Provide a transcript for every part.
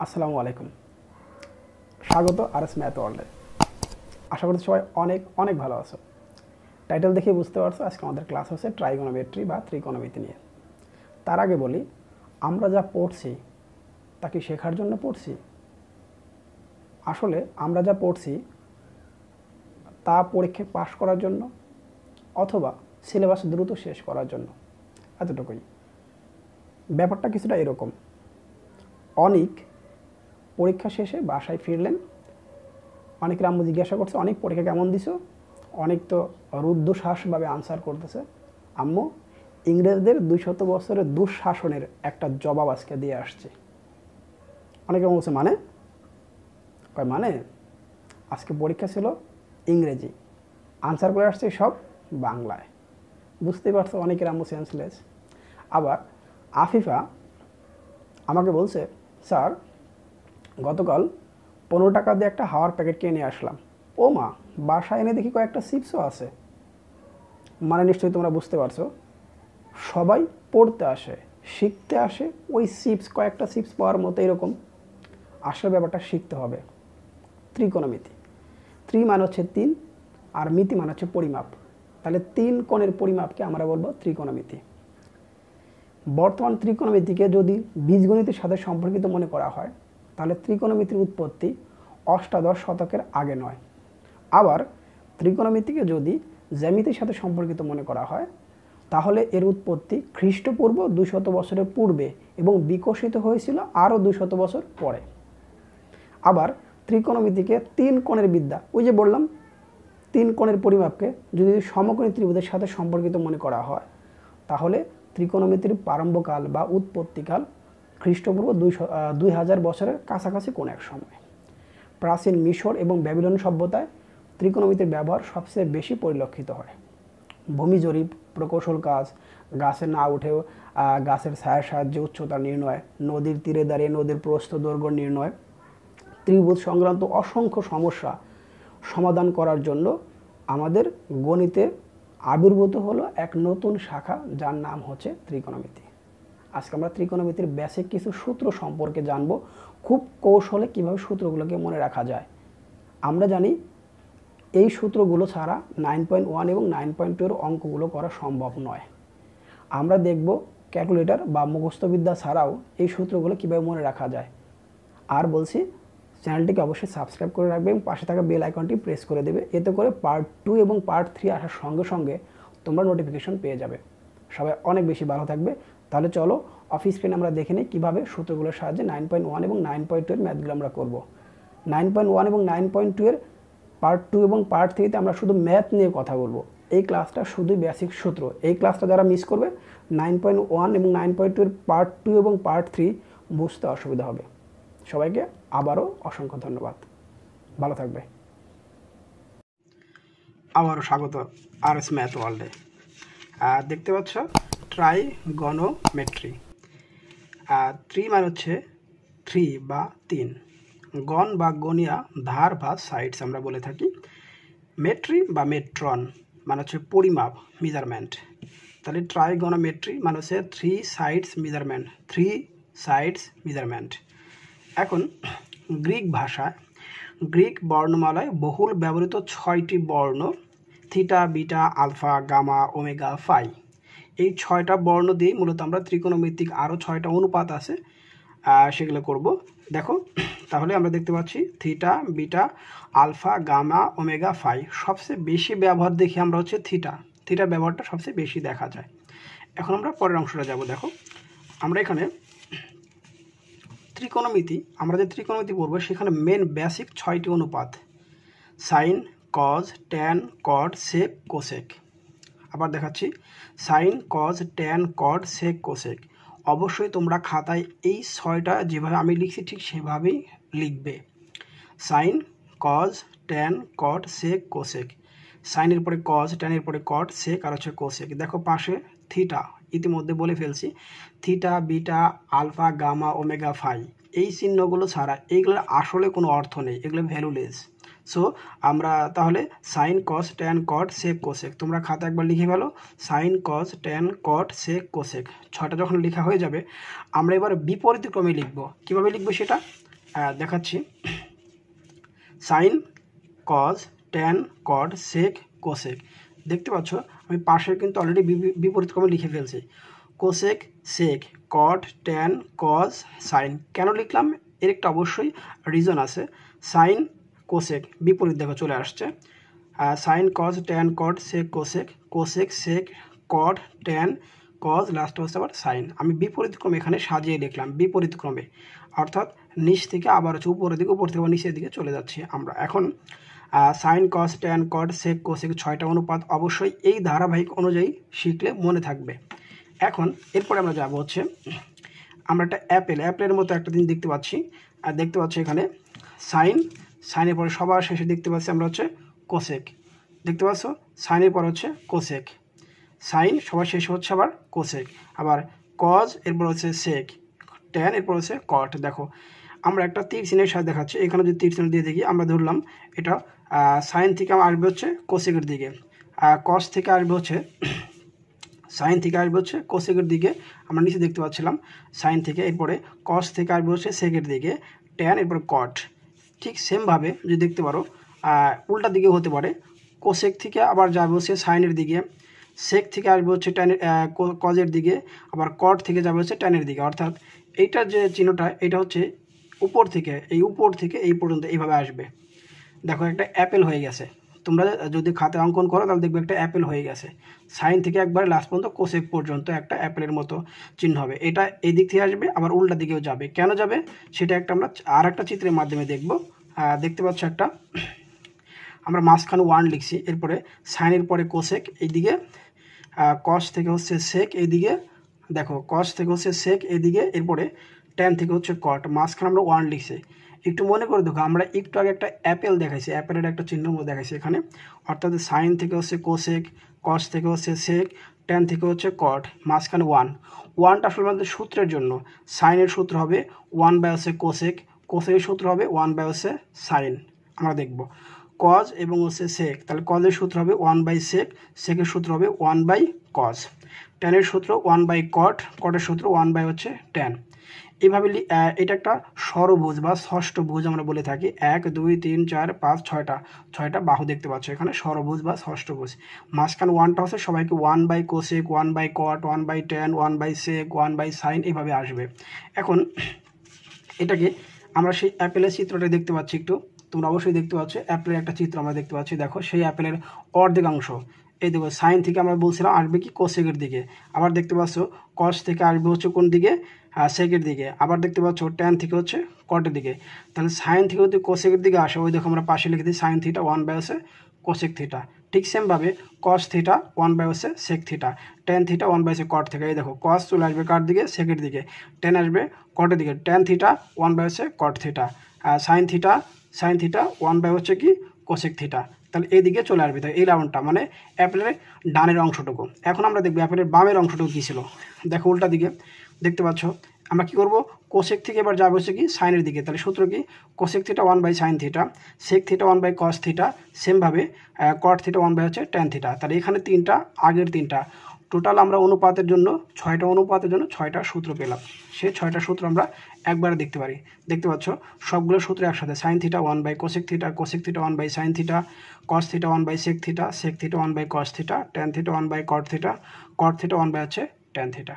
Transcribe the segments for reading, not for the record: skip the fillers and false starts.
আসসালামু আলাইকুম। স্বাগত আরএস ম্যাথ ওয়ার্ল্ডে। আশা করছি সবাই অনেক অনেক ভালো আছো। টাইটেল দেখে বুঝতে পারছো আজকে আমাদের ক্লাস হচ্ছে ট্রাইগোনোমেট্রি বা ত্রিকোণমিতি নিয়ে। তার আগে বলি, আমরা যা পড়ছি তা কি শেখার জন্য পড়ছি? আসলে আমরা যা পড়ছি তা পরীক্ষায় পাশ করার জন্য অথবা সিলেবাস দ্রুত শেষ করার জন্য, এতটুকুই। ব্যাপারটা কিছুটা এরকম। অনেক পরীক্ষা শেষে বাসায় ফিরলেন, অনেকের আম্মু জিজ্ঞাসা করছে অনেক পরীক্ষা কেমন দিছো? অনেক তো রুদ্ধশ্বাসভাবে আনসার করতেছে, আম্মু ইংরেজদের 200 বছরের দুঃশাসনের একটা জবাব আজকে দিয়ে আসছে। অনেকে বলছে মানে মানে আজকে পরীক্ষা ছিল ইংরেজি, আনসার করে আসছে সব বাংলায়। বুঝতেই পারছো অনেকের আম্মু সেন্সলেস। আবার আফিফা আমাকে বলছে, স্যার গতকাল 15 টাকা দিয়ে একটা হাওয়ার প্যাকেট কিনে নিয়ে আসলাম। ও মা, বাসায় এনে দেখি কয়েকটা চিপসও আছে। মানে নিশ্চয়ই তোমরা বুঝতে পারছো, সবাই পড়তে আসে, শিখতে আসে, ওই চিপস কয়েকটা চিপস পাওয়ার মতো এরকম। আসলে ব্যাপারটা শিখতে হবে। ত্রিকোণমিতি, মানে হচ্ছে 3 আর মিতি মানে হচ্ছে পরিমাপ। তাহলে 3 কোণের পরিমাপকে আমরা বলবো ত্রিকোণমিতি। বর্তমান ত্রিকোণমিতিকে যদি বীজগণিতের সাথে সম্পর্কিত মনে করা হয় তাহলে ত্রিকোণমিতির উৎপত্তি অষ্টাদশ শতকের আগে নয়। আবার ত্রিকোণমিতিকে যদি জ্যামিতির সাথে সম্পর্কিত মনে করা হয় তাহলে এর উৎপত্তি খ্রিস্টপূর্ব 200 বছরের পূর্বে এবং বিকশিত হয়েছিল আরও 200 বছর পরে। আবার ত্রিকোণমিতিকে 3 কোণের বিদ্যা, ওই যে বললাম 3 কোণের পরিমাপকে যদি সমকোণী ত্রিভুজের সাথে সম্পর্কিত মনে করা হয় তাহলে ত্রিকোণমিতির প্রারম্ভকাল বা উৎপত্তিকাল খ্রিস্টপূর্ব 2000 বছরের কাছাকাছি কোন এক সময়। প্রাচীন মিশর এবং ব্যাবিলন সভ্যতায় ত্রিকোণমিতির ব্যবহার সবচেয়ে বেশি পরিলক্ষিত হয়। ভূমি জরিপ, প্রকৌশল কাজ, গাছে না উঠেও গাছের ছায়ার সাহায্যে উচ্চতা নির্ণয়, নদীর তীরে দাঁড়িয়ে নদীর প্রস্থ দৈর্ঘ্য নির্ণয়, ত্রিভুজ সংক্রান্ত অসংখ্য সমস্যা সমাধান করার জন্য আমাদের গণিতে আবির্ভূত হলো এক নতুন শাখা যার নাম হচ্ছে ত্রিকোণমিতি। আজকে আমরা ত্রিকোণমিতির বেসিক কিছু সূত্র সম্পর্কে জানবো, খুব কৌশলে কিভাবে সূত্রগুলোকে মনে রাখা যায়। আমরা জানি এই সূত্রগুলো ছাড়া 9.1 এবং 9.2 এর অঙ্কগুলো করা সম্ভব নয়। আমরা দেখব ক্যালকুলেটর বা মুখস্থবিদ্যা ছাড়াও এই সূত্রগুলো কীভাবে মনে রাখা যায়। আর বলছি, চ্যানেলটিকে অবশ্যই সাবস্ক্রাইব করে রাখবে এবং পাশে থাকা বেল আইকনটি প্রেস করে দেবে। এতে করে পার্ট 2 এবং পার্ট 3 আসার সঙ্গে সঙ্গে তোমরা নোটিফিকেশন পেয়ে যাবে। সবাই অনেক বেশি ভালো থাকবে। তাহলে চলো অফিস স্ক্রিনে আমরা দেখে নিই কীভাবে সূত্রগুলোর সাহায্যে 9.1 এবং 9.2 এর ম্যাথগুলো আমরা করব। 9.1 এবং 9.2 এর পার্ট 2 এবং পার্ট 3তে আমরা শুধু ম্যাথ নিয়ে কথা বলবো। এই ক্লাসটা শুধুই বেসিক সূত্র। এই ক্লাসটা যারা মিস করবে 9.1 এবং 9.2 এর পার্ট 2 এবং পার্ট 3 বুঝতে অসুবিধা হবে। সবাইকে আবারও অসংখ্য ধন্যবাদ। ভালো থাকবে। আবারও স্বাগত আরএস ম্যাথ ওয়ার্ল্ডে। দেখতে পাচ্ছ ট্রাইগনোমেট্রি। 3 মানে হচ্ছে 3 বা 3, গণ বা গনিয়া ধার বা সাইডস আমরা বলে থাকি। মেট্রি বা মেট্রন মানে হচ্ছে পরিমাপ, মেজারমেন্ট। তাহলে ট্রাইগনোমেট্রি মানে হচ্ছে 3 সাইডস মেজারমেন্ট, 3 সাইডস মেজারমেন্ট। এখন গ্রিক ভাষায়, গ্রিক বর্ণমালায় বহুল ব্যবহৃত 6টি বর্ণ, theta, beta, alpha, gamma, omega, phi, এই 6টা বর্ণ দিয়ে মূলত আমরা ত্রিকোণমিতিক আরও 6টা অনুপাত আছে সেগুলো করব। দেখো তাহলে আমরা দেখতে পাচ্ছি theta, beta, alpha, gamma, omega, phi. সবচেয়ে বেশি ব্যবহার দেখি আমরা হচ্ছে থিটার ব্যবহারটা সবচেয়ে বেশি দেখা যায়। এখন আমরা পরের অংশটা যাব। দেখো আমরা এখানে ত্রিকোণমিতি, আমরা যে ত্রিকোণমিতি পড়বো সেখানে মেন বেসিক 6টি অনুপাত: sign, cause, tan, cot, sec, cosec. আবার দেখাচ্ছি, sign, cause, tan, cot, sec, cosec. অবশ্যই তোমরা খাতায় এই 6টা যেভাবে আমি লিখছি ঠিক সেভাবেই লিখবে। Sign, cause, tan, cot, sec, cosec. সাইনের পরে কজ, ট্যানের পরে কট, সেক আর হচ্ছে কোসেক। দেখো পাশে থিটা, ইতিমধ্যে বলে ফেলছি, theta, beta, alpha, gamma, omega, phi, এই চিহ্নগুলো ছাড়া এইগুলোর আসলে কোনো অর্থ নেই, এগুলো ভ্যালুলেস। সো আমরা তাহলে sign, cos, tan, cot, sec, cosec তোমরা খাতা একবার লিখে ফেলো। Sign, cos, tan, cot, sec, cosec 6টা যখন লেখা হয়ে যাবে আমরা এবার বিপরীত ক্রমে লিখব। কীভাবে লিখবো সেটা দেখাচ্ছি। Sign, cause, tan, cot, sec, cosec. দেখতে পাচ্ছ আমি পাশের কিন্তু অলরেডি বিপরীত ক্রমে লিখে ফেলছি। কোসেক, সেক, কট, ট্যান, কজ, সাইন। কেন লিখলাম এর একটা অবশ্যই রিজন আছে। সাইন, কোসেক বিপরীত দেখো চলে আসছে। Sign, cause, tan, cot, sec, cosec, cosec, সেক, কট, ট্যান, কজ, লাস্ট হচ্ছে আবার সাইন। আমি বিপরীত ক্রমে এখানে সাজিয়ে লিখলাম, বিপরীত ক্রমে, অর্থাৎ নিচ থেকে আবার হচ্ছে উপরের দিকে, উপর থেকে আবার নিচের দিকে চলে যাচ্ছি আমরা। এখন sign, cos, tan, cot, sec, cosec 6টা অনুপাত অবশ্যই এই ধারাবাহিক অনুযায়ী শিখলে মনে থাকবে। এখন এরপরে আমরা যাব হচ্ছে আমরা একটা অ্যাপেলের মতো একটা জিনিস দেখতে পাচ্ছি। আর দেখতে পাচ্ছি এখানে সাইনের পরে সবার শেষে দেখতে পাচ্ছি আমরা হচ্ছে কোসেক। দেখতে পাচ্ছ সাইনের পর হচ্ছে কোসেক, সাইন সবার শেষে হচ্ছে আবার কোসেক, আবার কজ এরপর হচ্ছে সেক, ট্যান এরপর হচ্ছে কট। দেখো আমরা একটা তীর চিহ্নের সাথে দেখাচ্ছি, এখানে যদি তীর চিহ্ন দিয়ে দেখি আমরা ধরলাম এটা সাইন থেকে আসবে হচ্ছে কোসেকের দিকে, কস থেকে আসবে হচ্ছে সাইন থেকে আসবে হচ্ছে কোসেকের দিকে, আমরা নিচে দেখতে পাচ্ছিলাম সাইন থেকে, এরপরে কস থেকে আসবে হচ্ছে সেকের দিকে, ট্যান এরপর কট। ঠিক সেমভাবে যদি দেখতে পারো উল্টা দিকে হতে পারে, কোসেক থেকে আবার যাবে হচ্ছে সাইনের দিকে, সেক থেকে আসবে হচ্ছে ট্যানের কজের দিকে, আবার কট থেকে যাবে হচ্ছে ট্যানের দিকে। অর্থাৎ এইটার যে চিহ্নটা এটা হচ্ছে উপর থেকে এই পর্যন্ত এইভাবে আসবে। দেখো একটা অ্যাপেল হয়ে গেছে, তোমরা যদি খাতে অঙ্কন করো তাহলে দেখবে একটা অ্যাপেল হয়ে গেছে। সাইন থেকে একবার লাস্ট পর্যন্ত কোসেক পর্যন্ত একটা অ্যাপেলের মতো চিহ্ন হবে। এটা এই দিক থেকে আসবে আবার উল্টা দিকেও যাবে, কেন যাবে সেটা একটা আমরা আর একটা চিত্রের মাধ্যমে দেখব। দেখতে পাচ্ছ একটা আমরা মাঝখানে 1 লিখছি, এরপরে সাইনের পরে কোসেক এইদিকে, কস থেকে হচ্ছে সেক এইদিকে, দেখো কস থেকে হচ্ছে সেক এইদিকে, এরপরে ট্যান থেকে হচ্ছে কট, মাঝখানে আমরা 1 লিখছি। একটু মনে করে দেখো আমরা একটু আগে একটা অ্যাপেল দেখাইছি, অ্যাপেলের একটা চিহ্ন দেখাইছি এখানে, অর্থাৎ সাইন থেকে হচ্ছে কোসেক, কস থেকে হচ্ছে সেক, ট্যান থেকে হচ্ছে কট, মাঝখানে 1টা আসলে আমাদের সূত্রের জন্য। সাইনের সূত্র হবে 1/, হচ্ছে কোসেক, কোসেকের সূত্র হবে 1/, হচ্ছে সাইন। আমরা দেখব কজ এবং হচ্ছে সেক, তাহলে কজের সূত্র হবে 1/, সেক, সেকের সূত্র হবে 1/, কজ, ট্যানের সূত্র 1/, কট, কটের সূত্র 1/, হচ্ছে ট্যান। এইভাবে এটা একটা ষড়ভুজ বা ষষ্ঠভুজ আমরা বলে থাকি। 1 2 3 4 5 6টা বাহু দেখতে পাচ্ছ এখানে, ষড়ভুজ বা ষষ্ঠভুজ। মাঝখানে 1টা হচ্ছে সবাইকে 1/, কোসেক, 1/, কট, 1/, ট্যান, 1/, সেক, 1/, সাইন এইভাবে আসবে। এখন এটাকে আমরা সেই অ্যাপেলের চিত্রটা দেখতে পাচ্ছি, একটু তোমরা অবশ্যই দেখতে পাচ্ছ অ্যাপেলের একটা চিত্র আমরা দেখতে পাচ্ছি। দেখো সেই অ্যাপেলের অর্ধেকাংশ এই দেখো সাইন থেকে আমরা বলছিলাম আসবে কি কোসেকের দিকে, আবার দেখতে পাচ্ছ কস থেকে আসবে হচ্ছে কোন দিকে, সেকের দিকে, আবার দেখতে পাচ্ছ ট্যান থেকে হচ্ছে কটের দিকে। তাহলে সাইন থেকে যদি কোসেকের দিকে আসে ওই দেখো আমরা পাশে লিখে দিই সাইন থিটা 1/, হচ্ছে কোসেক থিটা। ঠিক সেমভাবে কস থিটা 1/, হচ্ছে সেক থিটা, ট্যান থিটা 1/, হচ্ছে কট থেকে। এই দেখো কস চলে আসবে কার দিকে, সেকের দিকে, ট্যান আসবে কটের দিকে, ট্যান থিটা 1/, হচ্ছে কট থিটা, সাইন থিটা 1/, হচ্ছে কি কোসেক থিটা। তাহলে এই দিকে চলে আসবে, তাই এই রাউন্ডটা মানে অ্যাপেলের ডানের অংশটুকু। এখন আমরা দেখবো অ্যাপেলের বামের অংশটুকু কী ছিল। দেখো উল্টা দিকে দেখতে পাচ্ছ, আমরা কি করব কোসেক থেকে এবার যাবে হচ্ছে কি সাইনের দিকে, তাহলে সূত্র কি cosec theta 1/, sine theta, sec theta 1/, cos theta, সেমভাবে কট থিটা 1/, হচ্ছে ট্যান থিটা। তাহলে এখানে তিনটা, আগের তিনটা, টোটাল আমরা অনুপাতের জন্য 6টা অনুপাতের জন্য 6টা সূত্র পেলাম। সেই 6টা সূত্র আমরা একবারে দেখতে পারি। দেখতে পাচ্ছ সবগুলো সূত্র একসাথে, sine theta 1/, cosec theta, cosec theta 1/, sine theta, cos theta 1/, sec theta, sec theta 1/, cos theta, tan theta 1/, cot theta, cot theta 1/, হচ্ছে ট্যান থিটা।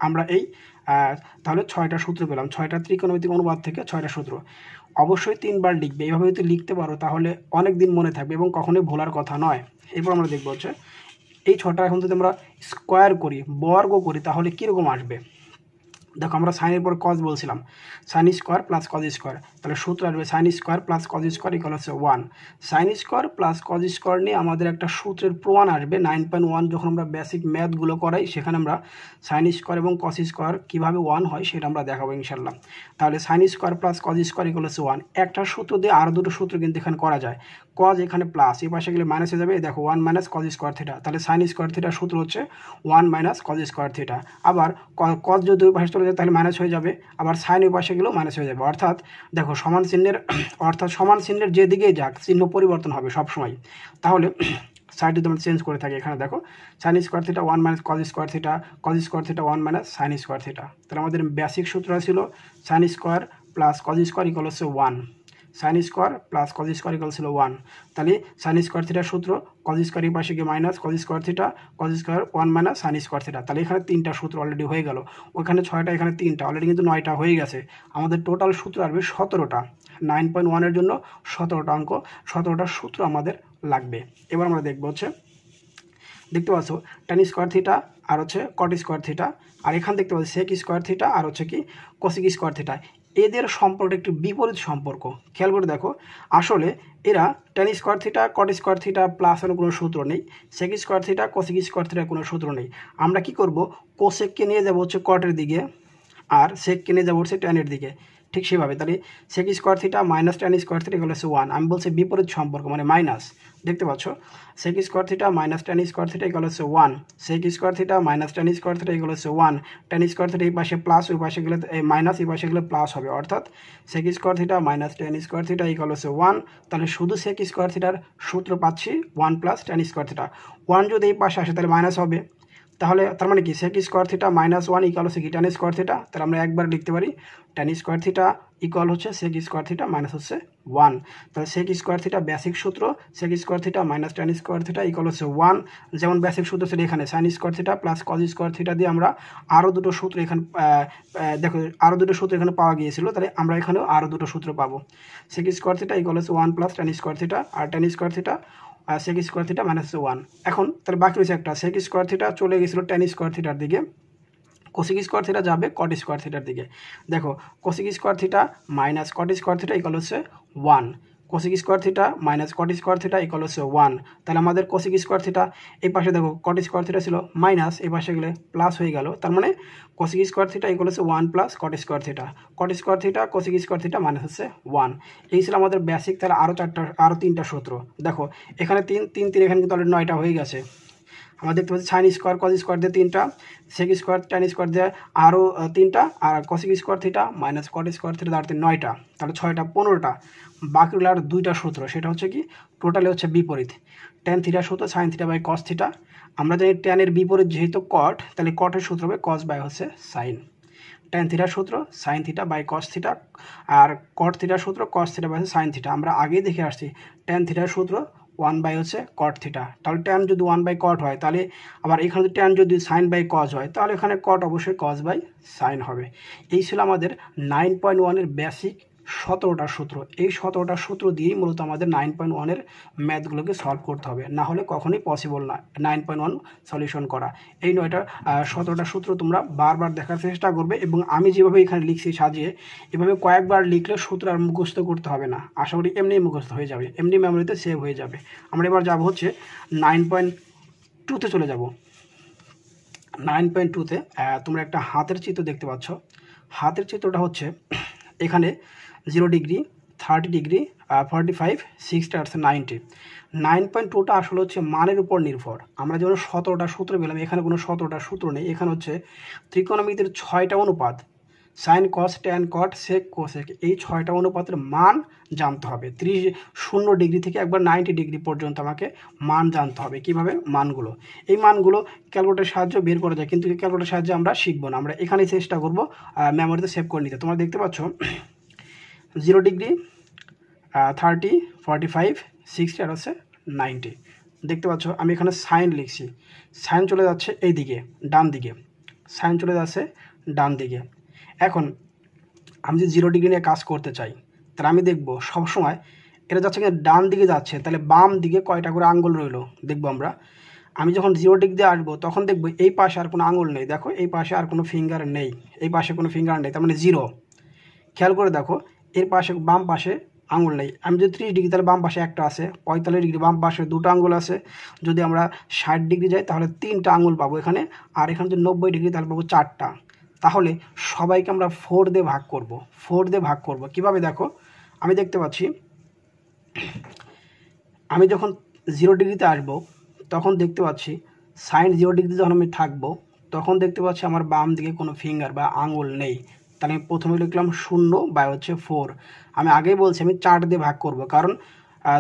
আমরা এই তাহলে 6টা সূত্র পেলাম, 6টা ত্রিকোণমিতিক অনুপাত থেকে 6টা সূত্র। অবশ্যই 3বার লিখবে, এইভাবে যদি লিখতে পারো তাহলে অনেক দিন মনে থাকবে এবং কখনোই ভোলার কথা নয়। এরপর আমরা দেখবো হচ্ছে এই 6টা এখন যদি আমরা স্কোয়ার করি, বর্গ করি, তাহলে কীরকম আসবে। দেখো আমরা সাইনের পর কজ বলছিলাম, sine square plus cos square, তাহলে সূত্র আসবে sine square plus cos square equal হচ্ছে 1। Sine square plus cos square নিয়ে আমাদের একটা সূত্রের প্রমাণ আসবে 9.1, যখন আমরা বেসিক ম্যাথগুলো করাই সেখানে আমরা সাইন স্কোয়ার এবং কজ স্কোয়ার কীভাবে 1 হয় সেটা আমরা দেখাবো ইনশাল্লাহ। তাহলে sine square plus cos square equal হচ্ছে 1। একটা সূত্র দিয়ে আরও দুটো সূত্র কিন্তু এখানে করা যায়। কজ এখানে প্লাস, এই পাশে গেলে মাইনাস হয়ে যাবে, দেখো 1 - কজ স্কোয়ার থিটা, তাহলে সাইন স্কোয়ার থিটার সূত্র হচ্ছে 1 - কজ স্কোয়ার থিটা। আবার কজ যদি ওই পাশে চলে যায় তাহলে মাইনাস হয়ে যাবে, আবার সাইন ওই পাশে গেলেও মাইনাস হয়ে যাবে। অর্থাৎ দেখো সমান চিহ্নের যেদিকেই যাক চিহ্ন পরিবর্তন হবে সবসময়। তাহলে সাইড যদি আমরা চেঞ্জ করে থাকি, এখানে দেখো sign square theta 1 - cause square theta, cause square theta 1 - sign square theta. তাহলে আমাদের বেসিক সূত্র ছিল sine square plus cos square equal হচ্ছে 1, sine square plus cos square equal ছিল 1। তাহলে সাইন স্কোয়ার থিটার সূত্র কজ স্কোয়ার এই পাশে গিয়ে minus cause square theta, cos square 1 minus sine square theta. তাহলে এখানে 3টা সূত্র অলরেডি হয়ে গেল, ওইখানে 6টা এখানে 3টা, অলরেডি কিন্তু 9টা হয়ে গেছে। আমাদের টোটাল সূত্র আসবে 17টা। 9.1 এর জন্য 17টা অঙ্ক, 17টা সূত্র আমাদের লাগবে। এবার আমরা দেখবো হচ্ছে, দেখতে পাচ্ছ tan স্কোয়ার থিটা আর হচ্ছে কট স্কোয়ার থিটা, আর এখানে দেখতে পাচ্ছি সেক স্কোয়ার থিটা আর হচ্ছে কি কোসেক স্কোয়ার থিটা। এদের সম্পর্ক একটি বিপরীত সম্পর্ক, খেয়াল করে দেখো। আসলে এরা tan square theta cot square theta প্লাসের কোনো সূত্র নেই, sec square theta cosec square থিটার কোনো সূত্র নেই। আমরা কি করব, কোসেককে নিয়ে যাবো হচ্ছে কটের দিকে আর সেককে নিয়ে যাবো হচ্ছে ট্যানের দিকে, ঠিক সেভাবে। তাহলে sec square theta minus tan square theta এগুলো হচ্ছে 1। আমি বলছি বিপরীত সম্পর্ক মানে মাইনাস, দেখতে পাচ্ছ sec square theta minus tan square theta এগুলো হচ্ছে 1, sec square theta minus tan square theta এগুলো হচ্ছে 1। ট্যান স্কোয়ার থিটা এই পাশে প্লাস, ওই পাশে গেলে মাইনাস, এই পাশে গেলে প্লাস হবে, অর্থাৎ sec square theta minus tan square theta এগুলো হচ্ছে 1। তাহলে শুধু সেক স্কোয়ার থিটার সূত্র পাচ্ছি 1 প্লাস ট্যান স্কোয়ার থিটা। 1 যদি এই পাশে আসে তাহলে মাইনাস হবে, তাহলে তার মানে কি sec square theta minus 1 equal হচ্ছে কি ট্যান স্কোয়ার থিটা। তাহলে আমরা একবার লিখতে পারি ট্যান স্কোয়ার থিটা ইকুয়াল হচ্ছে সেক স্কোয়ার থিটা মাইনাস হচ্ছে 1। তাহলে সেক স্কোয়ার থিটা বেসিক সূত্র, sec square theta minus tan square theta equal হচ্ছে 1। যেমন বেসিক সূত্র ছিল এখানে sine square theta plus cos square theta দিয়ে আমরা আরও দুটো সূত্র এখানে দেখো আরও দুটো সূত্র এখানে পাওয়া গিয়েছিল, তাহলে আমরা এখানেও আরও দুটো সূত্র পাবো। সেক স্কোয়ার থিটা ইকুয়াল হচ্ছে 1 প্লাস ট্যান স্কোয়ার থিটা, আর tan square theta sec square theta minus 1। এখন তাহলে বাকি রয়েছে একটা, সেক স্কোয়ার থিটা চলে গেছিলো ট্যান স্কোয়ার থিটার দিকে, কোসেক স্কোয়ার থিটা যাবে কট স্কোয়ার থিটার দিকে। দেখো cosec square theta minus cot square theta equal হচ্ছে 1, cosec square theta minus cot square theta equal হচ্ছে 1। তাহলে আমাদের কোসেক স্কোয়ার থিটা এই পাশে দেখো কট স্কোয়ার থিটা ছিল মাইনাস, এই পাশে গেলে প্লাস হয়ে গেল, তার মানে কোসেক স্কোয়ার থিটা ইকুয়াল হচ্ছে 1 plus cot square theta, cot square theta cosec square theta minus হচ্ছে 1। এই ছিল আমাদের বেসিক। তাহলে আরও 3টা সূত্র। দেখো এখানে 3 3 3, এখানে কিন্তু অলরেডি 9টা হয়ে গেছে। আমরা দেখতে পাচ্ছি সাইন স্কোয়ার কজ স্কোয়ার দিয়ে 3টা, সেক স্কোয়ার ট্যান স্কোয়ার দিয়ে আরও 3টা, আর cosec square theta minus cot square theta আর 9টা, তাহলে 6টা 15টা। বাকিগুলো আর 2টা সূত্র, সেটা হচ্ছে কি টোটালি হচ্ছে বিপরীত। ট্যান থিটার সূত্র sine theta by cos theta. আমরা জানি ট্যানের বিপরীত যেহেতু কট, তাহলে কটের সূত্র হবে কস বাই হচ্ছে সাইন। ট্যান থিটার সূত্র sine theta by cos theta, আর কট থিটার সূত্র cos theta by sine theta. আমরা আগেই দেখে আসছি ট্যান থিটার সূত্র 1 বাই হচ্ছে কট থিটা। তাহলে ট্যান যদি 1 বাই কট হয়, তাহলে আবার এখানে যদি ট্যান যদি সাইন বাই কজ হয়, তাহলে এখানে কট অবশ্যই কজ বাই সাইন হবে। এই ছিল আমাদের 9.1-এর বেসিক 17টা সূত্র। এই 17টা সূত্র দিয়েই মূলত আমাদের 9.1-এর ম্যাথগুলোকে সলভ করতে হবে, না হলে কখনোই পসিবল না 9.1 সলিউশন করা। এই 17টা সূত্র তোমরা বারবার দেখার চেষ্টা করবে, এবং আমি যেভাবে এখানে লিখছি সাজিয়ে, এভাবে কয়েকবার লিখলে সূত্র আর মুখস্থ করতে হবে না, আশা করি এমনি মুখস্থ হয়ে যাবে, এমনি মেমোরিতে সেভ হয়ে যাবে। আমরা এবার যাব হচ্ছে 9.2-তে চলে যাব। 9.2-তে তোমরা একটা হাতের চিত্র দেখতে পাচ্ছ। হাতের চিত্রটা হচ্ছে এখানে 0 ডিগ্রি, 30 ডিগ্রি, 45, 60 আর 90। 9.2টা আসলে হচ্ছে মানের উপর নির্ভর। আমরা যেমন 17টা সূত্র পেলাম, এখানে কোনো 17টা সূত্র নেই, এখানে হচ্ছে ত্রিকোণমিতির 6টা অনুপাত, sine cos tan cot sec cosec, এই 6টা অনুপাতের মান জানতে হবে। 0 ডিগ্রি থেকে একবার 90 ডিগ্রি পর্যন্ত আমাকে মান জানতে হবে। কিভাবে মানগুলো, এই মানগুলো ক্যালকুলেটরের সাহায্যে বের করা যায়, কিন্তু ক্যালকুলেটরের সাহায্যে আমরা শিখবো না, আমরা এখানেই চেষ্টা করবো মেমোরিতে সেভ করে নিতে। তোমরা দেখতে পাচ্ছ 0 ডিগ্রি, 30, 45, 60 আর হচ্ছে 90। দেখতে পাচ্ছ আমি এখানে সাইন লিখছি, সাইন চলে যাচ্ছে এই দিকে ডান দিকে, সাইন চলে যাচ্ছে ডান দিকে। এখন আমি যদি 0 ডিগ্রি নিয়ে কাজ করতে চাই, তাহলে আমি দেখব সবসময় এটা যাচ্ছে কিনা ডান দিকে যাচ্ছে, তাহলে বাম দিকে কয়টা করে আঙ্গুল রইলো দেখবো আমরা। আমি যখন 0 ডিগ্রি দিয়ে আসবো তখন দেখবো এই পাশে আর কোনো আঙুল নেই, দেখো এই পাশে আর কোনো ফিঙ্গার নেই, এই পাশে কোনো ফিঙ্গার নেই, তার মানে 0। খেয়াল করে দেখো এর পাশে বাম পাশে আঙুল নেই। আমি যদি 30 ডিগ্রি তাহলে বাম পাশে একটা আছে, 45 ডিগ্রি বাম পাশে 2টা আঙুল আছে, যদি আমরা 60 ডিগ্রি যাই তাহলে 3টা আঙুল পাবো এখানে, আর এখানে যদি 90 ডিগ্রি তাহলে পাবো 4টা। তাহলে সবাইকে আমরা 4 দিয়ে ভাগ করব, 4 দিয়ে ভাগ করব। কিভাবে দেখো আমি দেখতে পাচ্ছি আমি যখন 0 ডিগ্রিতে আসবো তখন দেখতে পাচ্ছি সাইন 0 ডিগ্রি যখন আমি থাকবো তখন দেখতে পাচ্ছি আমার বাম দিকে কোনো ফিঙ্গার বা আঙুল নেই। তাহলে আমি প্রথমে লিখলাম 0 বাই হচ্ছে 4। আমি আগেই বলছি আমি 4 দিয়ে ভাগ করব, কারণ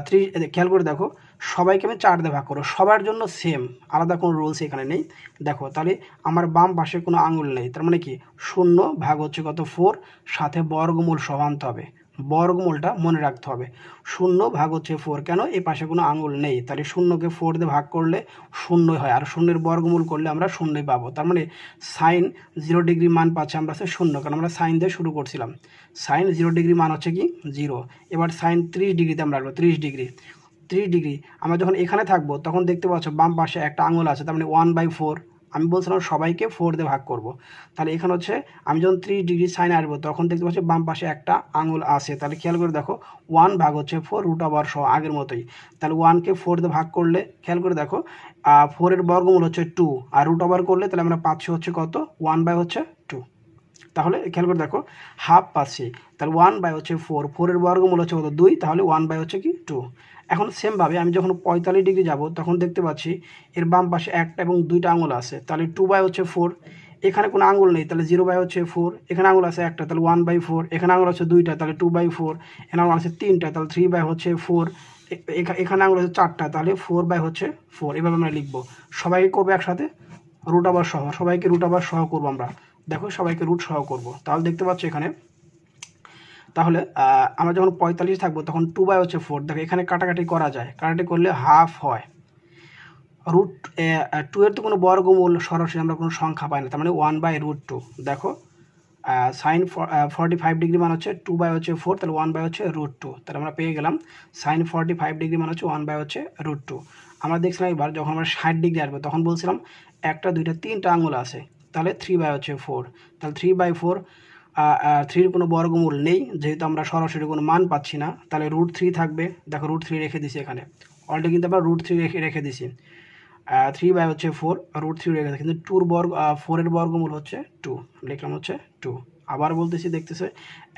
3 খেয়াল করে দেখো সবাইকে আমি 4 দিয়ে ভাগ করবো, সবার জন্য সেম, আলাদা কোনো রুলস এখানে নেই। দেখো তাহলে আমার বাম পাশে কোনো আঙুল নেই, তার মানে কি 0 ভাগ হচ্ছে কত 4, সাথে বর্গমূল সহ আনতে হবে, বর্গমূলটা মনে রাখতে হবে। 0 ভাগ হচ্ছে 4, কেন এই পাশে কোনো আঙুল নেই, তাহলে 0কে 4 দিয়ে ভাগ করলে 0 হয়, আর 0-এর বর্গমূল করলে আমরা 0 পাবো। তার মানে সাইন 0 ডিগ্রি মান পাচ্ছে আমরা হচ্ছে 0, কারণ আমরা সাইন দিয়ে শুরু করছিলাম। সাইন 0 ডিগ্রি মান হচ্ছে কি 0। এবার সাইন 30 ডিগ্রিতে আমরা রাখবো, 30 ডিগ্রি আমরা যখন এখানে থাকবো তখন দেখতে পাচ্ছ বাম পাশে একটা আঙুল আছে, তার মানে 1/4। আমি বলছিলাম সবাইকে 4 দিয়ে ভাগ করব, তাহলে এখানে হচ্ছে আমি যখন 30 ডিগ্রি সাইন আসবো তখন দেখতে পাচ্ছি বাম পাশে একটা আঙুল আছে, তাহলে খেয়াল করে দেখো 1 ভাগ হচ্ছে 4 রুট ওভার সহ আগের মতোই। তাহলে 1কে 4 দিয়ে ভাগ করলে খেয়াল করে দেখো 4-এর বর্গমূল হচ্ছে 2, আর রুট ওভার করলে তাহলে আমরা পাচ্ছি হচ্ছে কত 1/2। তাহলে খেয়াল করে দেখো হাফ পাচ্ছি, তাহলে 1/4, 4-এর বর্গমূল হচ্ছে কত 2, তাহলে 1/2 হচ্ছে কি 2। এখন সেমভাবে আমি যখন 45 ডিগ্রি যাব তখন দেখতে পাচ্ছি এর বাম পাশে একটা এবং দুইটা আঙুল আছে, তাহলে 2/4, এখানে কোনো আঙুল নেই, তাহলে 0/4, এখানে আঙুল আছে একটা, তাহলে 1/4, এখানে আঙুল আছে দুইটা, তাহলে 2/4, এখানে আঙুল আছে তিনটা, তাহলে 3/4, এখানে আঙুল আছে চারটা, তাহলে 4/4। এভাবে আমরা লিখবো, সবাইকে করবো একসাথে রুট ওভার সহ, সবাইকে রুট ওভার সহ করবো আমরা। দেখো সবাইকে রুট সহ করবো, তাহলে দেখতে পাচ্ছ এখানে, তাহলে আমরা যখন 45 থাকবো তখন 2/4, দেখো এখানে কাটাকাটি করা যায়, কাটাকাটি করলে হাফ হয়। রুট 2-এর তো কোনো বর্গমূল সরাসরি আমরা কোনো সংখ্যা পাই না, তার মানে 1/√2। দেখো সাইন 45 ডিগ্রি মান হচ্ছে 2/4, তাহলে 1/√2, তাহলে আমরা পেয়ে গেলাম সাইন 45 ডিগ্রি মান হচ্ছে 1/√2। আমরা দেখছিলাম এবার যখন আমরা 60 ডিগ্রি আসবো তখন বলছিলাম একটা দুইটা তিনটা আঙুল আছে, তাহলে 3/4, তাহলে 3/4, 3-এর কোনো বর্গমূল নেই, যেহেতু আমরা সরাসরি কোনো মান পাচ্ছি না, তাহলে √3 থাকবে। দেখো √3 রেখে দিছি এখানে, অলরেডি কিন্তু আমরা √3 রেখে দিছি। 3/4 √3 রেখে দিছি, কিন্তু 4-এর বর্গমূল হচ্ছে 2, লিখলাম হচ্ছে 2। আবার বলতেছি, দেখতেছে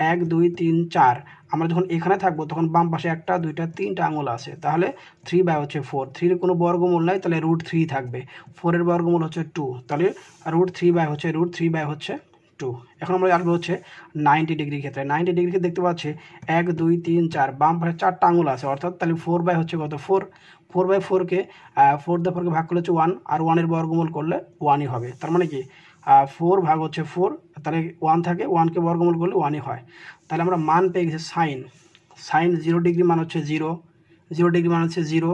1 2 3 4, আমরা যখন এখানে থাকবো তখন বাম পাশে একটা দুইটা তিনটা আঙুল আছে, তাহলে 3/4, 3-এর কোনো বর্গমূল নাই, তাহলে √3 থাকবে। 4-এর বর্গমূল হচ্ছে 2, তাহলে √3/2। এখন আমরা আসবো হচ্ছে 90 ডিগ্রির ক্ষেত্রে। 90 ডিগ্রিকে দেখতে পাচ্ছি 1 2 3 4, বাম পাশে চারটা আঙুল আছে, অর্থাৎ তাহলে 4/4কে 4 দিয়ে 4কে ভাগ করলে হচ্ছে 1, আর 1-এর বর্গমূল করলে 1ই হবে। তার মানে কি 4 ভাগ হচ্ছে 4, তাহলে 1 থাকে, 1কে বর্গমূল করলে 1ই হয়। তাহলে আমরা মান পেয়ে গেছি সাইন 0 ডিগ্রি মান হচ্ছে 0, 0 ডিগ্রি মান হচ্ছে 0,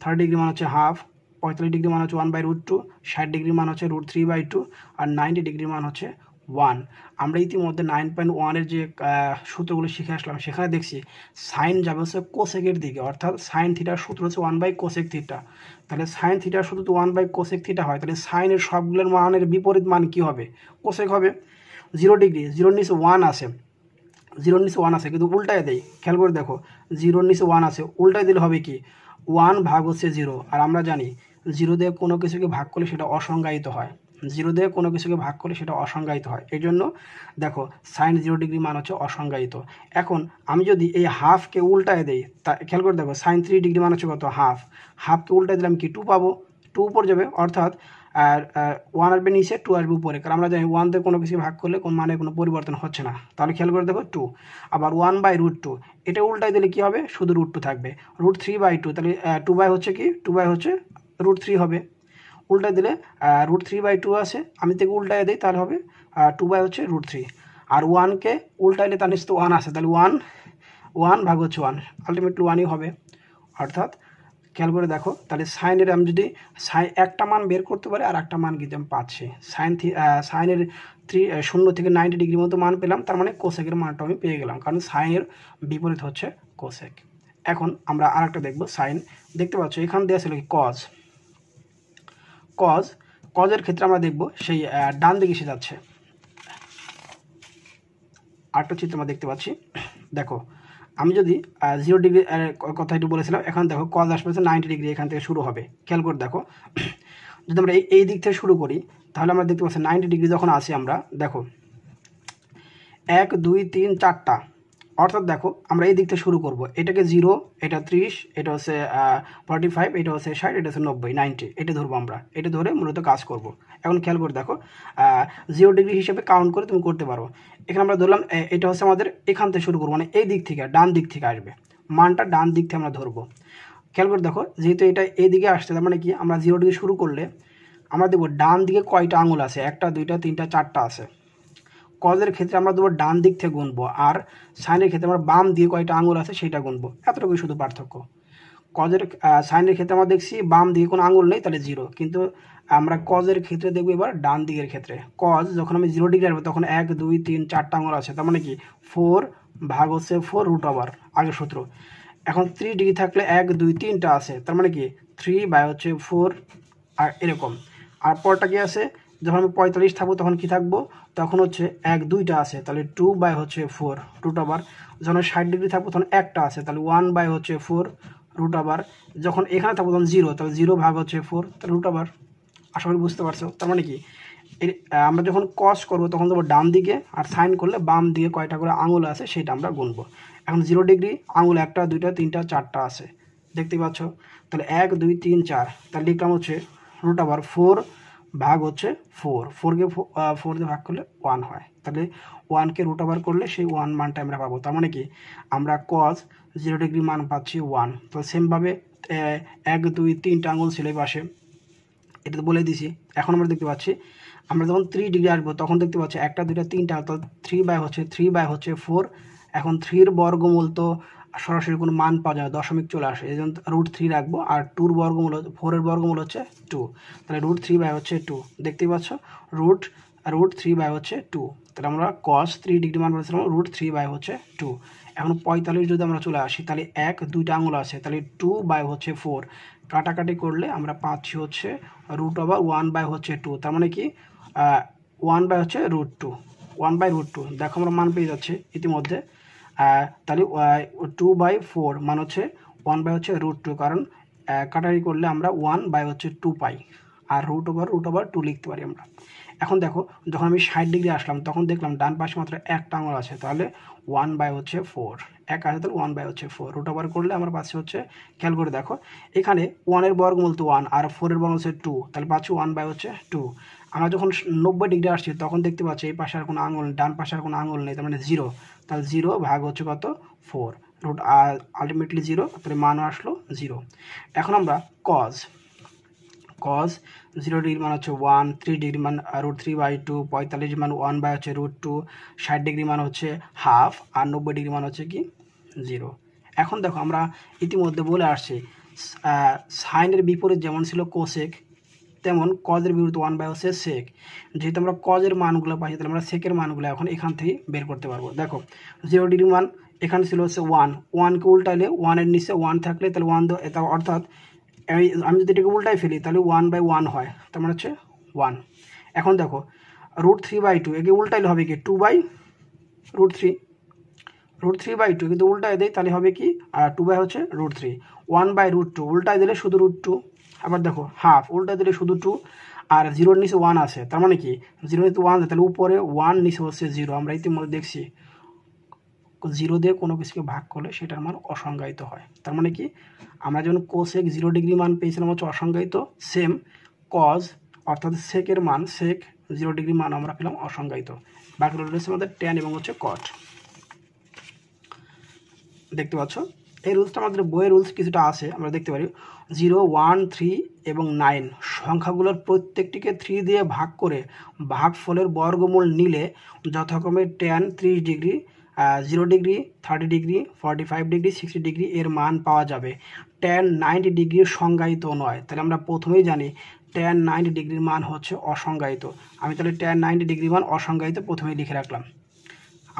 30 ডিগ্রি মান হচ্ছে হাফ, 45 ডিগ্রি মান হচ্ছে 1/√2, 60 ডিগ্রি মান হচ্ছে √3/2, আর 90 ডিগ্রি মান হচ্ছে 1। আমরা ইতিমধ্যে 9.1-এর যে সূত্রগুলো শিখে আসলাম সেখানে দেখছি সাইন যাবে হচ্ছে কোসেকের দিকে, অর্থাৎ সাইন থিটার সূত্র হচ্ছে 1/cosec থিটা। তাহলে সাইন থিটার সূত্র তো 1/cosec থিটা হয়, তাহলে সাইনের সবগুলোর মানের বিপরীত মান কি হবে? কোসেক হবে। 0 ডিগ্রি, 0-এর নিচে 1 আছে, 0-এর নিচে 1 আছে, কিন্তু উল্টায় দেয়, খেয়াল করে দেখো 0-এর নিচে 1 আছে, উল্টায় দিলে হবে কি 1 ভাগ হচ্ছে 0, আর আমরা জানি 0 দিয়ে কোনো কিছুকে ভাগ করলে সেটা অসংজ্ঞায়িত হয়, 0 দিয়ে কোনো কিছুকে ভাগ করলে সেটা অসংজ্ঞায়িত হয়। এই জন্য দেখো সাইন 0 ডিগ্রি মান হচ্ছে অসংজ্ঞায়িত। এখন আমি যদি এই হাফকে উল্টায় দেই, তা খেয়াল করে দেখো সাইন 3 ডিগ্রি মান হচ্ছে কত হাফকে উল্টায় দিলাম কি 2 পাবো, 2 উপর যাবে, অর্থাৎ আর 1 আসবে নিচে, 2 আসবে উপরে, কারণ আমরা জানি 1 দিয়ে কোনো কিছু ভাগ করলে কোন মানে কোনো পরিবর্তন হচ্ছে না। তাহলে খেয়াল করে দেখো 2, আবার 1/√2, এটা উল্টায় দিলে কি হবে, শুধু √2 থাকবে, √3/2, তাহলে 2 হচ্ছে কি 2 হচ্ছে √3 হবে। উল্টায় দিলে √3/2 আছে, আমি থেকে উল্টায় দিই তাহলে হবে 2 হচ্ছে √3, আর 1কে উল্টাইলে তার নিচে তো 1 আছে, তাহলে 1 ভাগ হচ্ছে 1, আলটিমেটলি 1ই হবে। অর্থাৎ খেয়াল করে দেখো, তাহলে সাইনের আমি যদি একটা মান বের করতে পারি আর একটা মান কিন্তু আমি পাচ্ছি, সাইনের 0 থেকে 90 ডিগ্রি মতো মান পেলাম, তার মানে কোসেকের মানটা আমি পেয়ে গেলাম, কারণ সাইনের বিপরীত হচ্ছে কোসেক। এখন আমরা আরেকটা দেখব সাইন। দেখতে পাচ্ছ এখান দেওয়া ছিল কি কজের ক্ষেত্রে আমরা দেখব সেই ডান দিকে এসে যাচ্ছে। আরেকটা চিত্র আমরা দেখতে পাচ্ছি, দেখো আমি যদি 0 ডিগ্রি কথা একটু বলেছিলাম, এখন দেখো কজ আসবে 90 ডিগ্রি, এখান থেকে শুরু হবে। খেয়াল করে দেখো, যদি আমরা এই দিক থেকে শুরু করি তাহলে আমরা দেখতে পাচ্ছি 90 ডিগ্রি যখন আসি আমরা, দেখো 1 2 3 4টা, অর্থাৎ দেখো আমরা এই দিক থেকে শুরু করব, এটাকে 0, এটা 30, এটা হচ্ছে 45, এটা হচ্ছে 60, এটা হচ্ছে 90, 90, এটা ধরবো আমরা, এটা ধরে মূলত কাজ করব। এখন খেয়াল করে দেখো 0 ডিগ্রি হিসেবে কাউন্ট করে তুমি করতে পারো। এখানে আমরা ধরলাম এটা হচ্ছে আমাদের এখান থেকে শুরু করবো, মানে এই দিক থেকে ডান দিক থেকে আসবে, মানটা ডান দিক থেকে আমরা ধরবো। খেয়াল করে দেখো, যেহেতু এটা এইদিকে আসছে, তার মানে কি আমরা 0 ডিগ্রি শুরু করলে আমরা দেখব ডান দিকে কয়টা আঙুল আছে, 1টা 2টা 3টা 4টা আছে। কজের ক্ষেত্রে আমরা দেবো ডান দিক থেকে গুনবো, আর সাইনের ক্ষেত্রে আমরা বাম দিয়ে কয়টা আঙুল আছে সেটা গুনবো, এতটুকুই শুধু পার্থক্য। কজের সাইনের ক্ষেত্রে আমরা দেখছি বাম দিকে কোনো আঙুল নেই, তাহলে 0, কিন্তু আমরা কজের ক্ষেত্রে দেখবো এবার ডান দিকের ক্ষেত্রে। কজ যখন আমি 0 ডিগ্রি আসবো তখন 1 2 3 4টা আঙুল আছে, তার মানে কি 4 ভাগ হচ্ছে 4 রুট ওভার আগের সূত্র। এখন 3 ডিগ্রি থাকলে 1 2 3টা আছে, তার মানে কি 3 বাই হচ্ছে 4 আর এরকম। আর পরটা কি আছে, যখন আমি 45 থাকবো তখন কি থাকবো, তখন হচ্ছে 1 2টা আছে, তাহলে 2 বাই হচ্ছে 4 রুট ওভার। যখন 60 ডিগ্রি থাকবো তখন একটা আছে, তাহলে 1 বাই হচ্ছে 4 রুট ওভার। যখন এখানে থাকবো তখন 0, তাহলে 0 ভাগ হচ্ছে 4, তাহলে রুট ওভার। আশা করি বুঝতে পারছো। তার মানে কি আমরা যখন কস করবো তখন দেবো ডান দিকে, আর সাইন করলে বাম দিকে কয়টা করে আঙুল আছে সেটা আমরা গুনবো। এখন 0 ডিগ্রি আঙুল 1টা 2টা 3টা 4টা আছে, দেখতে পাচ্ছ। তাহলে 1 2 3 4, তাহলে লিখলাম হচ্ছে রুট ওভার 4 ভাগ হচ্ছে 4, 4কে 4 দিয়ে ভাগ করলে 1 হয়, তাহলে 1কে রুট ওভার করলে সেই 1 মানটা আমরা পাবো। তার মানে কি আমরা কস 0 ডিগ্রি মান পাচ্ছি 1। তো সেমভাবে 1 2 3টা আঙুল ছিল এই পাশে, এটা তো বলে দিছি। এখন আমরা দেখতে পাচ্ছি আমরা যখন 3 ডিগ্রি আসবো তখন দেখতে পাচ্ছি 1টা 2টা 3টা, তো 3 বাই হচ্ছে 4। এখন 3 বর্গমূল তো সরাসরি কোনো মান পাওয়া যায়, দশমিক চলে আসে, এই জন্য √3 রাখবো। আর 2 বর্গমূল 4 বর্গমূল হচ্ছে 2, তাহলে √3 বাই হচ্ছে 2, দেখতেই পাচ্ছ √3 বাই হচ্ছে 2। তাহলে আমরা cos 3 ডিগ্রি মান বলেছিলাম √3 বাই হচ্ছে 2। এখন 45 যদি আমরা চলে আসি, তাহলে 1 2টা আঙুল আছে, তাহলে 2 বাই হচ্ছে 4, কাটাকাটি করলে আমরা পাচ্ছি হচ্ছে রুট ওভার 1 বাই হচ্ছে 2। তার মানে কি 1 বাই হচ্ছে √2, 1 বাই √2। দেখো আমরা মান পেয়ে যাচ্ছি ইতিমধ্যে। তাহলে 2 বাই 4 মান হচ্ছে 1 বাই হচ্ছে √2, কারণ কাটাকাটি করলে আমরা 1 বাই হচ্ছে 2 পাই, আর রুট ওভার 2 লিখতে পারি আমরা। এখন দেখো যখন আমি 60 ডিগ্রি আসলাম তখন দেখলাম ডান পাশে মাত্র একটা আঙুল আছে, তাহলে 1 বাই হচ্ছে 4, এক আছে, তাহলে 1 বাই হচ্ছে 4 রুট ওভার করলে আমার পাচ্ছি হচ্ছে, খেয়াল করে দেখো এখানে 1 এর বর্গমূল তো 1 আর 4 এর বর্গমূল হচ্ছে 2, তাহলে পাচ্ছি 1 বাই হচ্ছে 2। আমরা যখন 90 ডিগ্রি আসছি তখন দেখতে পাচ্ছি এই পাশে আর কোনো আঙুল, ডান পাশে আর কোনো আঙুল নেই, তার মানে 0, তাহলে 0 ভাগ হচ্ছে কত 4 রুট, আলটিমেটলি 0, তাহলে মানও আসলো 0। এখন আমরা cos 0 ডিগ্রি মান হচ্ছে 1, 3 ডিগ্রি মান √3 বাই 2, 45 মান 1 বাই হচ্ছে √2, 60 ডিগ্রি মান হচ্ছে হাফ, আর 90 ডিগ্রি মান হচ্ছে কি 0। এখন দেখো আমরা ইতিমধ্যে বলে আসছি সাইনের বিপরীত যেমন ছিল কোসেক, তেমন কজের বিপরীত 1 বাই হচ্ছে সেক। যেহেতু আমরা কজের মানগুলো পাই, তাহলে আমরা সেকের মানগুলো এখন এখান থেকে বের করতে পারবো। দেখো 0 ডিগ্রি মান এখানে ছিল হচ্ছে 1, 1কে উল্টাইলে 1 এর নিচে 1 থাকলে তাহলে 1, অর্থাৎ আমি যদি এটাকে উল্টাই ফেলি তাহলে 1 বাই 1 হয়, তার মানে হচ্ছে 1। এখন দেখো √3 বাই 2, একে উল্টাইলে হবে কি 2 বাই √3 বাই 2 কিন্তু উল্টাই দেয় তাহলে হবে কি 2 বাই হচ্ছে √3, 1 বাই √2 উল্টাই দিলে শুধু √2। আবার দেখো হাফ উল্টাই দিলে শুধু 2, আর 0 এর নিচে 1 আছে, তার মানে কি 0 নিচে 1 আছে, তাহলে উপরে 1 নিচে হচ্ছে 0। আমরা ইতিমধ্যে দেখছি 0 দিয়ে কোনো কিছুকে ভাগ করলে সেটার মান অসংজ্ঞায়িত হয়। তার মানে কি আমরা যেমন কোসেক 0 ডিগ্রি মান পেয়েছিলাম হচ্ছে অসংজ্ঞায়িত, সেম কজ অর্থাৎ সেকের মান সেক 0 ডিগ্রি মান আমরা পেলাম অসংজ্ঞায়িত। বাকি রয়েছে আমাদের ট্যান এবং হচ্ছে কট। দেখতে পাচ্ছ এই রুলসটা আমাদের বইয়ের রুলস কিছুটা আছে, আমরা দেখতে পারি 0 1 3 এবং 9 সংখ্যাগুলোর প্রত্যেকটিকে 3 দিয়ে ভাগ করে ভাগফলের বর্গমূল নিলে যথাক্রমে tan 30 degree, 0 degree, 30 degree, 45 degree, 60 degree এর মান পাওয়া যাবে। ট্যান 90 ডিগ্রির সংজ্ঞায়িত নয়, তাহলে আমরা প্রথমেই জানি ট্যান 90 ডিগ্রির মান হচ্ছে অসংজ্ঞায়িত। আমি তাহলে ট্যান 90 ডিগ্রি মান অসংজ্ঞায়িত প্রথমেই লিখে রাখলাম।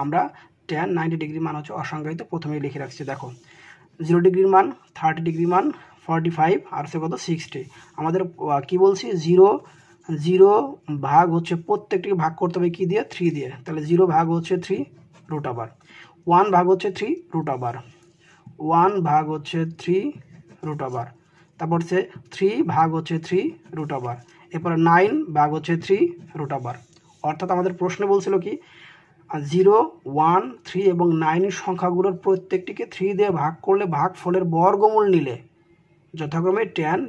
আমরা ট্যান 90 ডিগ্রি মান হচ্ছে অসংজ্ঞায়িত প্রথমেই লিখে রাখছি। দেখো 0 ডিগ্রির মান, 30 ডিগ্রি মান, 45 আর হচ্ছে কত 60। আমাদের কি বলছি 0 ভাগ হচ্ছে প্রত্যেকটিকে ভাগ করতে হবে কি দিয়ে 3 দিয়ে, তাহলে 0 ভাগ হচ্ছে 3 রুট ওভার, 1 ভাগ হচ্ছে 3 রুট ওভার, 1 ভাগ হচ্ছে 3 রুট ওভার, তারপর হচ্ছে 3 ভাগ হচ্ছে 3 রুট ওভার, এরপর 9 ভাগ হচ্ছে 3 রুট ওভার। অর্থাৎ আমাদের প্রশ্নে বলছিল কি 0 1 3 এবং 9 সংখ্যাগুলোর প্রত্যেকটিকে 3 দিয়ে ভাগ করলে ভাগফলের বর্গমূল নিলে যথাক্রমে ট্যান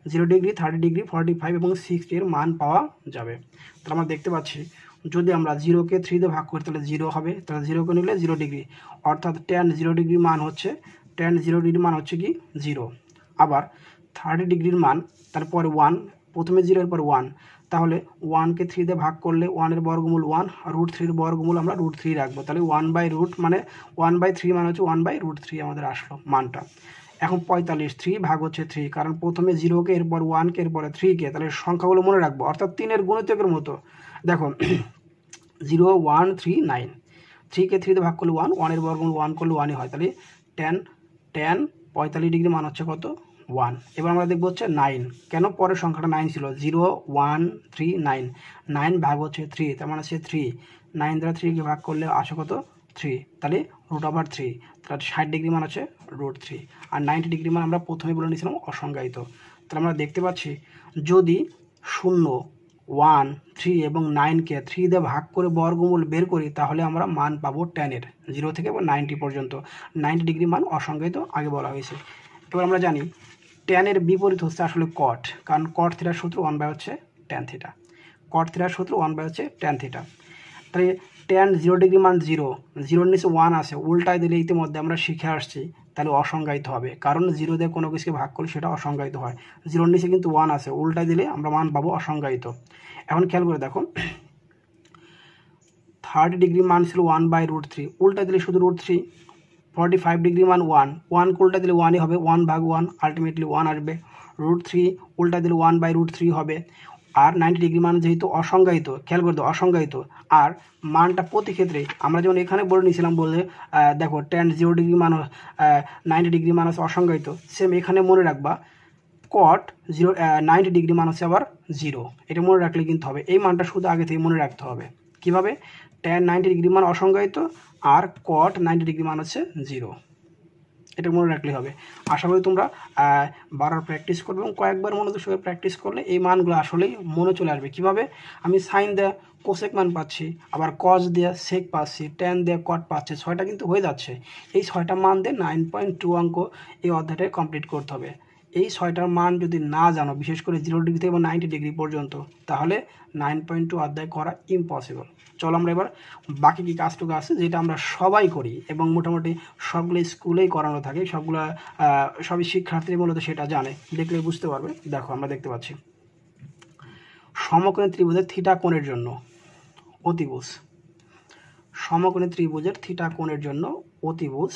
0 ডিগ্রি, 30 ডিগ্রি, 45 এবং 60 এর মান পাওয়া যাবে। তাহলে আমরা দেখতে পাচ্ছি যদি আমরা 0কে 3 দিয়ে ভাগ করি তাহলে 0 হবে, তাহলে 0কে নিলে 0 ডিগ্রি, অর্থাৎ ট্যান 0 ডিগ্রি মান হচ্ছে কি 0। আবার 30 ডিগ্রির মান তারপরে 1, প্রথমে 0 এর পর 1, তাহলে 1কে 3 দিয়ে ভাগ করলে 1 এর বর্গমূল 1, √3 এর বর্গমূল আমরা √3 রাখবো, তাহলে 1/√, মানে 1/3 মানে হচ্ছে 1/√3 আমাদের আসলো মানটা। এখন 45, 3 ভাগ হচ্ছে 3, কারণ প্রথমে 0কে, এরপর 1কে, এরপরে 3কে, তাহলে সংখ্যাগুলো মনে রাখবো, অর্থাৎ 3-এর গুণিতকের মতো। দেখো 0, 1, 3, 9, 3কে 3 দিয়ে ভাগ করলে 1, 1 এর বর্গমূল 1 করলে 1ই হয়, তাহলে tan 45 ডিগ্রি মান হচ্ছে কত? 1। এবার আমরা দেখবো হচ্ছে 9, কেন পরের সংখ্যাটা 9 ছিল, 0, 1, 3, 9, 9 ভাগ হচ্ছে 3, তার মানে হচ্ছে 3, 9 দ্বারা 3কে ভাগ করলে আসে কত? 3, তাহলে √3, তাহলে 60 ডিগ্রি মান হচ্ছে √3। আর 90 ডিগ্রি মান আমরা প্রথমে বলে নিয়েছিলাম অসংজ্ঞায়িত। তাহলে আমরা দেখতে পাচ্ছি যদি 0, 1, 3 এবং 9কে 3 দিয়ে ভাগ করে বর্গমূল বের করি, তাহলে আমরা মান পাবো tan-এর 0 থেকে 90 পর্যন্ত। 90 ডিগ্রি মান অসংজ্ঞায়িত আগে বলা হয়েছে। এবার আমরা জানি tan-এর বিপরীত হচ্ছে আসলে cot, কারণ cot থিটার সূত্র 1/, হচ্ছে tan থিটা। cot থিটার সূত্র 1/, হচ্ছে tan থিটা। তাহলে tan 0 ডিগ্রি মান 0, 0-এর নিচে 1 আছে, উল্টায় দিলে ইতিমধ্যে আমরা শিখে আসছি, তাহলে অসংজ্ঞায়িত হবে, কারণ 0 দিয়ে কোনো কিছুকে ভাগ করলে সেটা অসংজ্ঞায়িত হয়। 0-এর নিচে কিন্তু 1 আছে, উল্টায় দিলে আমরা মান পাবো অসংজ্ঞায়িত। এখন খেয়াল করে দেখো 30 ডিগ্রি মান ছিল 1/√3, উল্টা দিলে শুধু √3। 45 ডিগ্রি মান 1, 1 কে উল্টা দিলে 1ই হবে, 1/1, আলটিমেটলি 1 আসবে। √3 উল্টা দিলে 1/√3 হবে। আর 90 ডিগ্রি মান যেহেতু অসংজ্ঞায়িত, খেয়াল করে দাও অসংজ্ঞায়িত, আর মানটা প্রতি ক্ষেত্রে আমরা যেমন এখানে বলে নিয়েছিলাম, বলে দেখো tan 0 ডিগ্রি মান 90 ডিগ্রি মান আছে অসংজ্ঞায়িত, সেম এখানে মনে রাখবা cot 90 ডিগ্রি মান হচ্ছে আবার 0, এটা মনে রাখলে কিন্তু হবে। এই মানটা শুধু আগে থেকে মনে রাখতে হবে। কিভাবে? tan 90 ডিগ্রি মান অসংজ্ঞায়িত আর cot 90 ডিগ্রি মান হচ্ছে 0, এটা মনে রাখলে হবে। আশা করি তোমরা বারবার প্র্যাকটিস করবে এবং কয়েকবার মনোযোগ সহকারে প্র্যাকটিস করলে এই মানগুলো আসলেই মনে চলে আসবে। কিভাবে? আমি সাইন দেয়া কোসেক মান পাচ্ছি, আবার কস দেয়া সেক পাচ্ছি, ট্যান দেয়া কট পাচ্ছি, 6টা কিন্তু হয়ে যাচ্ছে। এই 6টা মান দিয়ে 9.2 অঙ্ক এই অধ্যায়টা কমপ্লিট করতে হবে। এই 6টার মান যদি না জানো, বিশেষ করে 0 ডিগ্রি থেকে 90 ডিগ্রি পর্যন্ত, তাহলে 9.2 অধ্যায় করা ইম্পসিবল। চলো আমরা এবার বাকি কি কাজটুকু আছে যেটা আমরা সবাই করি এবং মোটামুটি সবগুলো স্কুলেই করানো থাকে, সবই শিক্ষার্থী মূলত সেটা জানে, দেখলে বুঝতে পারবে। দেখো আমরা দেখতে পাচ্ছি সমকোণী ত্রিভুজের থিটা কোণের জন্য অতিভুজ, সমকোণী ত্রিভুজের থিটা কোণের জন্য অতিভুজ।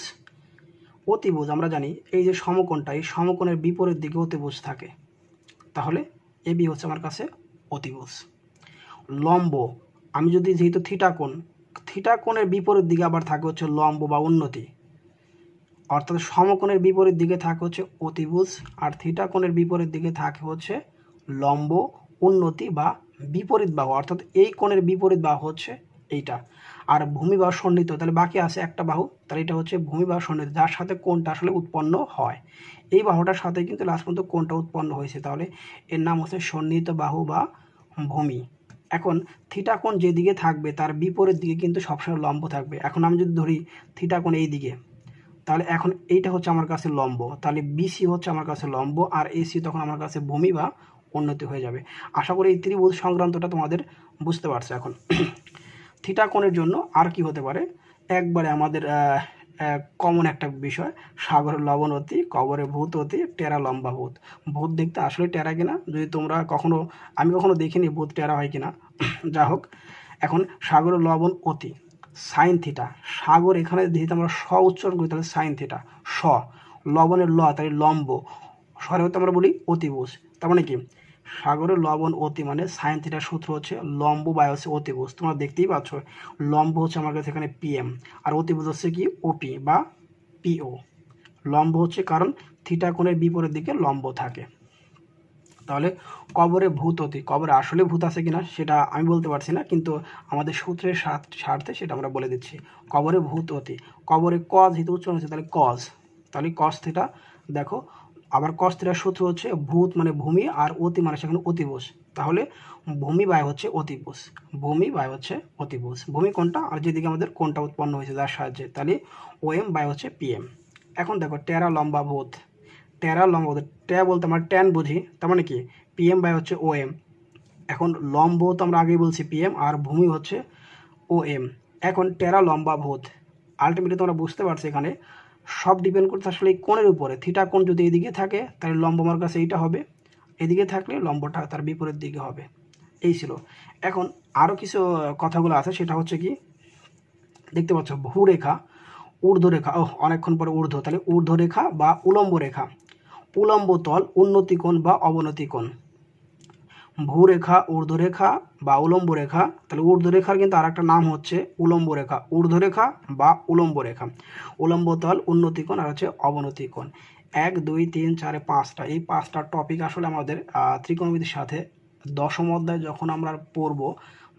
অতিভুজ আমরা জানি এই যে সমকোণটা, এই সমকোণের বিপরীত দিকে অতিভুজ থাকে, তাহলে এবি হচ্ছে আমার কাছে অতিভুজ। লম্ব, আমি যদি যেহেতু থিটা কোণের বিপরীত দিকে আবার থাকে হচ্ছে লম্ব বা উন্নতি, অর্থাৎ সমকোণের বিপরীত দিকে থাকে হচ্ছে অতিভুজ, আর থিটা কোণের বিপরীত দিকে থাকে হচ্ছে লম্ব উন্নতি বা বিপরীত বাহু, অর্থাৎ এই কোণের বিপরীত বাহু হচ্ছে এইটা। আর ভূমি বা সন্নিহিত, তাহলে বাকি আছে একটা বাহু, তাহলে এটা হচ্ছে ভূমি বা সন্নিহিত, যার সাথে কোণটা আসলে উৎপন্ন হয়। এই বাহুটার সাথে কিন্তু লাস্ট পর্যন্ত কোণটা উৎপন্ন হয়েছে, তাহলে এর নাম হচ্ছে সন্নিহিত বাহু বা ভূমি। এখন থিটা কোণ যেদিকে থাকবে তার বিপরীত দিকে কিন্তু সবসময় লম্ব থাকবে। এখন আমি যদি ধরি থিটা কোণ এই দিকে, তাহলে এখন এইটা হচ্ছে আমার কাছে লম্ব, তাহলে বিসি হচ্ছে আমার কাছে লম্ব, আর এসি তখন আমার কাছে ভূমি বা উন্নতি হয়ে যাবে। আশা করি এই ত্রিভুজ সংক্রান্তটা তোমাদের বুঝতে পারছো। এখন থিটা কোণের জন্য আর কি হতে পারে, একবারে আমাদের কমন একটা বিষয়, সাগরের লবণ অতি, কবরে ভূত অতি, টেরা লম্বা ভূত। ভূত দেখতে আসলে টেরা কিনা, যদি তোমরা আমি কখনো দেখিনি ভূত টেরা হয় কিনা, যা হোক। এখন সাগরের লবণ অতি, সাইন থিটা, সাগর এখানে যেহেতু আমরা স উচ্চারণ করি, তাহলে সাইন থিটা, স লবণের ল, তাই লম্ব, স্বরে হতে আমরা বলি অতিভুজ। তার মানে কি সাগরের লবণ অতি মানে সাইন থিটার সূত্র হচ্ছে লম্ব বাই হচ্ছে অতিভুজ। তোমরা দেখতেই পাচ্ছ লম্ব হচ্ছে আমার কাছে এখানে পিএম, আর অতিভুজ হচ্ছে কি ওপি বা পিও। লম্ব হচ্ছে কারণ থিটা কোণের বিপরীত দিকে লম্ব থাকে। তাহলে কবরে ভূত অতি, কবরে আসলে ভূত আছে কিনা সেটা আমি বলতে পারছি না, কিন্তু আমাদের সূত্রের স্বার্থে সেটা আমরা বলে দিচ্ছি। কবরে ভূত অতি, কবরে কজ যেহেতু উচ্চারণ হচ্ছে তাহলে কজ, তাহলে কজ থিটা। দেখো আবার কজ থিটার সূত্র হচ্ছে ভূত মানে ভূমি, আর অতি মানে সেখানে অতিভুজ, তাহলে ভূমি বাই হচ্ছে অতিভুজ, ভূমি বাই হচ্ছে অতিভুজ। ভূমি কোনটা, আর যেদিকে আমাদের কোনটা উৎপন্ন হয়েছে যার সাহায্যে, তাহলে ওএম বাই হচ্ছে পিএম। এখন দেখো টেরা লম্বা ভূত, টেরা লম্ব, ট্যা বলতে আমরা ট্যান বুঝি, তার মানে কি পিএম বাই হচ্ছে ও এম। এখন লম্ব তো আমরা আগেই বলছি পিএম, আর ভূমি হচ্ছে ও এম। এখন টেরা লম্বা ভূত, আলটিমেটলি তোমরা বুঝতে পারছো এখানে সব ডিপেন্ড করছে আসলে এই কোণের উপরে। থিটা কোণ যদি এদিকে থাকে তাহলে লম্ব আমার কাছে এইটা হবে, এদিকে থাকলে লম্বটা তার বিপরীত দিকে হবে। এই ছিল। এখন আরও কিছু কথাগুলো আছে, সেটা হচ্ছে কি, দেখতে পাচ্ছ ভূরেখা, ঊর্ধ্বরেখা, অনেকক্ষণ পরে ঊর্ধ্ব, তাহলে ঊর্ধ্বরেখা বা উলম্ব রেখা, উলম্ব তল, উন্নতি কোণ বা অবনতি কোণ। ভূরেখা, ঊর্ধ্বরেখা বা উলম্ব রেখা, তাহলে ঊর্ধ্বরেখার কিন্তু আর একটা নাম হচ্ছে উলম্ব রেখা, ঊর্ধ্বরেখা বা উলম্ব রেখা, উলম্ব তল, উন্নতি কোণ আর হচ্ছে অবনতি কোণ। 1 2 3 4 5টা, এই 5টা টপিক আসলে আমাদের ত্রিকোণমিতির সাথে দশম অধ্যায় যখন আমরা পড়ব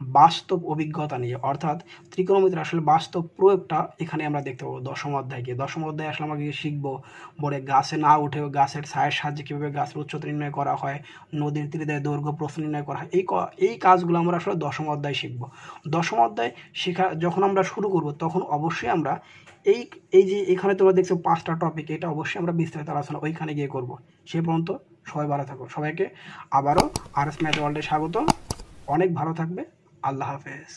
বাস্তব অভিজ্ঞতা নিয়ে, অর্থাৎ ত্রিকোণমিতির আসলে বাস্তব প্রয়োগটা এখানে আমরা দেখতে পাবো দশম অধ্যায়কে। দশম অধ্যায়ে আসলে আমরা শিখবো বলে গাছে না উঠেও গাছের ছায়ের সাহায্যে কীভাবে গাছের উচ্চতা নির্ণয় করা হয়, নদীর তীরে দৈর্ঘ্য প্রস্থ নির্ণয় করা হয়, এই কাজগুলো আমরা আসলে দশম অধ্যায় শিখবো। দশম অধ্যায় শেখা যখন আমরা শুরু করব তখন অবশ্যই আমরা এই এই যে এখানে তোমরা দেখছো 5টা টপিক, এটা অবশ্যই আমরা বিস্তারিত আলোচনা ওইখানে গিয়ে করব। সে পর্যন্ত সবাই ভালো থাকো। সবাইকে আবারও আরএস ম্যাথ ওয়ার্ল্ডে স্বাগত। অনেক ভালো থাকবে। আল্লাহ হাফেজ।